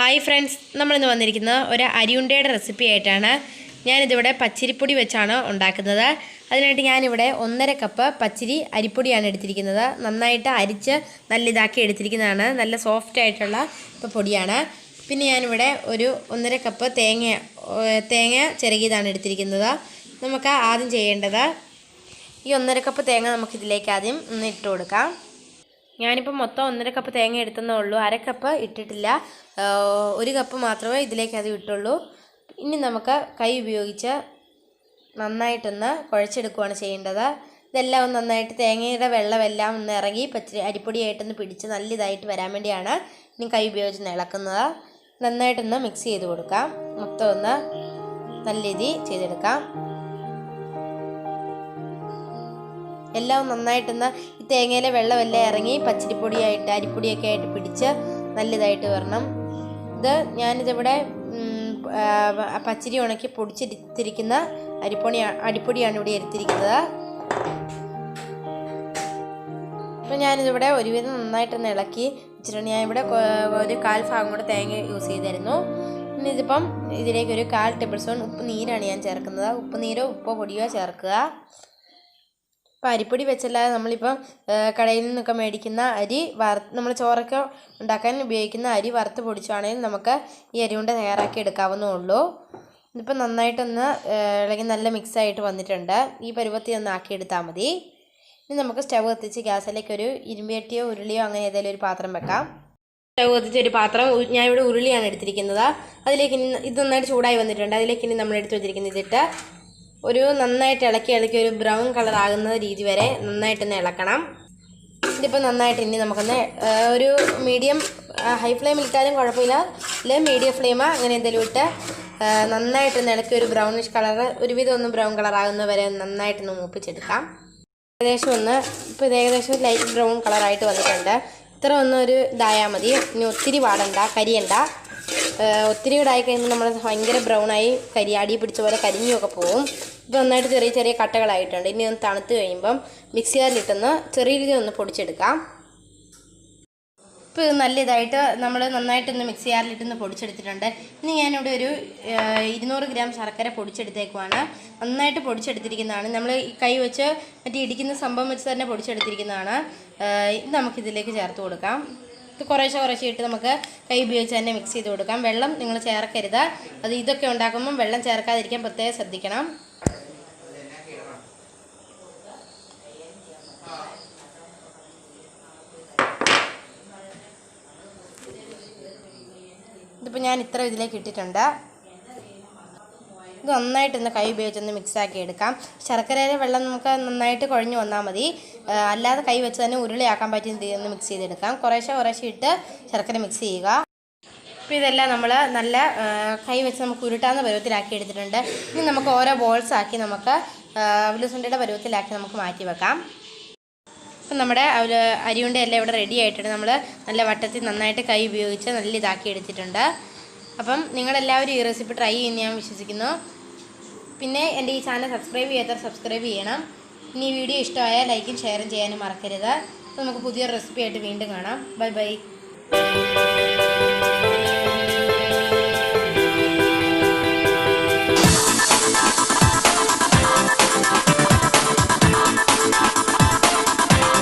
Hi friends, നമ്മളിന്ന് വന്നിരിക്കുന്നത് ഒരു അരിയുണ്ടയുടെ റെസിപ്പി ആയിട്ടാണ്. ഞാനിതിവിടെ പച്ചരിപ്പൊടി വെച്ചാണ് ഉണ്ടാക്കുന്നത്. അതിനായിട്ട് ഞാനിവിടെ 1.5 കപ്പ് പച്ചരി അരിപ്പൊടിയാണ് എടുത്തിരിക്കുന്നത്. നന്നായിട്ട് അരിച്ച് നല്ല ഇതാക്കി എടുത്തിരിക്കുന്നതാണ്. നല്ല സോഫ്റ്റ് ആയിട്ടുള്ള പൊടിയാണ്. പിന്നെ ഞാനിവിടെ ഒരു 1.5 കപ്പ് തേങ്ങ ചിരകിയതാണ് എടുത്തിരിക്കുന്നത്. നമുക്ക് ആദ്യം ചെയ്യേണ്ടത് ഈ 1.5 കപ്പ് തേങ്ങ നമുക്കിതിലേക്ക് ആദ്യം ഒന്ന് ഇട്ട് കൊടുക്കാം. ഞാനിപ്പോൾ മൊത്തം 1.5 കപ്പ് തേങ്ങ എടുത്തതേ ഉള്ളൂ. 1/2 കപ്പ് ഇട്ടിട്ടില്ല. 1 കപ്പ് മാത്രമേ ഇതിലേക്ക് അത് ഇട്ടുള്ളൂ. ഇനി നമുക്ക് കൈ ഉപയോഗിച്ച് നന്നായിട്ടൊന്ന് കുഴച്ചെടുക്കുകയാണ് ചെയ്യേണ്ടത്. ഇതെല്ലാം ഒന്ന് നന്നായിട്ട് തേങ്ങയുടെ വെള്ളമെല്ലാം ഒന്ന് ഇറങ്ങി അരിപ്പൊടിയായിട്ടൊന്ന് പിടിച്ച് നല്ല ഇതായിട്ട് വരാൻ വേണ്ടിയാണ് ഇനി കൈ ഉപയോഗിച്ച് ഇളക്കുന്നത്. നന്നായിട്ടൊന്ന് മിക്സ് ചെയ്ത് കൊടുക്കാം. മൊത്തം ഒന്ന് നല്ല രീതിയിൽ ചെയ്തെടുക്കാം. എല്ലാം നന്നായിട്ടൊന്ന് ഈ തേങ്ങയിലെ വെള്ളമെല്ലാം ഇറങ്ങി പച്ചരിപ്പൊടിയായിട്ട് അരിപ്പൊടിയൊക്കെ ആയിട്ട് പിടിച്ച് നല്ലതായിട്ട് വരണം. ഞാനിതിവിടെ പച്ചരി ഉണക്കി പൊടിച്ചെടുത്തിരിക്കുന്ന അരിപ്പൊടിയാണ് ഇവിടെ എടുത്തിരിക്കുന്നത്. അപ്പോൾ ഞാനിതിവിടെ ഒരുവിധം നന്നായിട്ടൊന്ന് ഇളക്കി വെച്ചിട്ടുണ്ട്. ഞാനിവിടെ ഒരു 1/4 ഭാഗം കൂടെ തേങ്ങ യൂസ് ചെയ്തായിരുന്നു. ഇനി ഇതിപ്പം ഇതിലേക്ക് ഒരു 1/4 ടേബിൾ സ്പൂൺ ഉപ്പ് നീരാണ് ഞാൻ ചേർക്കുന്നത്. ഉപ്പ് നീരോ ഉപ്പോ പൊടിയോ ചേർക്കുക. ഇപ്പോൾ അരിപ്പൊടി വെച്ചല്ലാതെ നമ്മളിപ്പം കടയിൽ നിന്നൊക്കെ മേടിക്കുന്ന അരി നമ്മൾ ചോറൊക്കെ ഉണ്ടാക്കാൻ ഉപയോഗിക്കുന്ന അരി വറുത്ത് പൊടിച്ചാണെങ്കിൽ നമുക്ക് ഈ അരിയുണ്ട തയ്യാറാക്കി എടുക്കാവുന്നേ ഉള്ളൂ. ഇതിപ്പോൾ നന്നായിട്ടൊന്ന് ഇളകി നല്ല മിക്സായിട്ട് വന്നിട്ടുണ്ട്. ഈ പരുവത്തിൽ ഒന്ന് ആക്കിയെടുത്താൽ മതി. ഇനി നമുക്ക് സ്റ്റവ് കത്തിച്ച് ഗ്യാസിലേക്ക് ഒരു ഇരുമ്പേട്ടിയോ ഉരുളിയോ അങ്ങനെ ഏതെങ്കിലും ഒരു പാത്രം വെക്കാം. സ്റ്റവ് കത്തിച്ച് ഒരു പാത്രം, ഞാനിവിടെ ഉരുളിയാണ് എടുത്തിരിക്കുന്നത്. അതിലേക്ക് ഇനി ഇത് നന്നായിട്ട് ചൂടായി വന്നിട്ടുണ്ട്. അതിലേക്ക് ഇനി നമ്മൾ എടുത്ത് വെച്ചിരിക്കുന്നത് ഇതിട്ട് ഒരു നന്നായിട്ട് ഇളക്കി ഒരു ബ്രൗൺ കളർ ആകുന്ന രീതി വരെ നന്നായിട്ടൊന്ന് ഇളക്കണം. ഇതിപ്പോൾ നന്നായിട്ട് ഇനി നമുക്കൊന്ന് ഒരു മീഡിയം ഹൈ ഫ്ലെയിമിൽ ഇട്ടാലും കുഴപ്പമില്ല, അല്ലെങ്കിൽ മീഡിയം ഫ്ലെയിം അങ്ങനെ എന്തെങ്കിലും ഇട്ട് നന്നായിട്ടൊന്ന് ഇളക്കി ഒരു ബ്രൗണിഷ് കളർ ഒരുവിധം ഒന്ന് ബ്രൗൺ കളർ ആകുന്ന വരെ നന്നായിട്ടൊന്ന് മൂപ്പിച്ചെടുക്കാം. ഇപ്പോൾ ഇത് ഏകദേശം ലൈറ്റ് ബ്രൗൺ കളറായിട്ട് വന്നിട്ടുണ്ട്. ഇത്ര ഒന്നൊരു ഇതായാൽ മതി. ഇനി ഒത്തിരി വാടണ്ട, കരിയണ്ട. ഒത്തിരി കൂടെ ആയിക്കഴിയുമ്പോൾ നമ്മൾ ഭയങ്കര ബ്രൗണായി അടി പിടിച്ച പോലെ കരിഞ്ഞൊക്കെ പോവും. ഇപ്പോൾ നന്നായിട്ട് ചെറിയ ചെറിയ കട്ടകളായിട്ടുണ്ട്. ഇനി ഒന്ന് തണുത്ത് കഴിയുമ്പം മിക്സി ജാറിലിട്ടൊന്ന് ചെറിയ രീതിയിൽ ഒന്ന് പൊടിച്ചെടുക്കാം. ഇപ്പോൾ ഇത് നല്ല ഇതായിട്ട് നമ്മൾ നന്നായിട്ടൊന്ന് മിക്സി ജാറിലിട്ടൊന്ന് പൊടിച്ചെടുത്തിട്ടുണ്ട്. ഇനി ഞാനിവിടെ ഒരു 200 ഗ്രാം ശർക്കര പൊടിച്ചെടുത്തേക്കുവാണ്. നന്നായിട്ട് പൊടിച്ചെടുത്തിരിക്കുന്നതാണ്. നമ്മൾ ഈ കൈ വെച്ച് മറ്റേ ഇടിക്കുന്ന സംഭവം വെച്ച് തന്നെ പൊടിച്ചെടുത്തിരിക്കുന്നതാണ്. ഇത് നമുക്കിതിലേക്ക് ചേർത്ത് കൊടുക്കാം. ഇത് കുറേശ്ശെ ഇട്ട് നമുക്ക് കൈ ഉപയോഗിച്ച് തന്നെ മിക്സ് ചെയ്ത് കൊടുക്കാം. വെള്ളം നിങ്ങൾ ചേർക്കരുത്. ഇതൊക്കെ ഉണ്ടാക്കുമ്പം വെള്ളം ചേർക്കാതിരിക്കാൻ പ്രത്യേകം ശ്രദ്ധിക്കണം. ഇതിപ്പോൾ ഞാൻ ഇത്ര ഇതിലേക്ക് ഇട്ടിട്ടുണ്ട്. ഇത് നന്നായിട്ടൊന്ന് കൈ ഉപയോഗിച്ചൊന്ന് മിക്സാക്കി എടുക്കാം. ശർക്കരയിലെ വെള്ളം നമുക്ക് നന്നായിട്ട് കുഴഞ്ഞു വന്നാൽ മതി. അല്ലാതെ കൈ വെച്ച് തന്നെ ഉരുളിയാക്കാൻ പറ്റിയ ഒന്ന് മിക്സ് ചെയ്തെടുക്കാം. കുറേശ്ശെ ഇട്ട് ശർക്കര മിക്സ് ചെയ്യുക. അപ്പോൾ ഇതെല്ലാം നമ്മൾ നല്ല കൈ വെച്ച് നമുക്ക് ഉരുട്ടാവുന്ന പരുവത്തിലാക്കി എടുത്തിട്ടുണ്ട്. ഇനി നമുക്ക് ഓരോ ബോൾസ് ആക്കി നമുക്ക് അവലോസ് ഉണ്ടയുടെ പരുവത്തിലാക്കി നമുക്ക് മാറ്റി വെക്കാം. അപ്പം നമ്മുടെ അരിയുണ്ട എല്ലാം ഇവിടെ റെഡി ആയിട്ടുണ്ട്. നമ്മൾ നല്ല വട്ടത്തിൽ നന്നായിട്ട് കൈ ഉപയോഗിച്ച് നല്ല ഇതാക്കി എടുത്തിട്ടുണ്ട്. അപ്പം നിങ്ങളെല്ലാവരും ഈ റെസിപ്പി ട്രൈ ചെയ്യുമെന്ന് ഞാൻ വിശ്വസിക്കുന്നു. പിന്നെ എൻ്റെ ഈ ചാനൽ സബ്സ്ക്രൈബ് ചെയ്യാത്തവർ സബ്സ്ക്രൈബ് ചെയ്യണം. ഇനി ഈ വീഡിയോ ഇഷ്ടമായാൽ ലൈക്കും ഷെയറും ചെയ്യാനും മറക്കരുത്. അപ്പോൾ നമുക്ക് പുതിയൊരു റെസിപ്പി ആയിട്ട് വീണ്ടും കാണാം. Bye bye.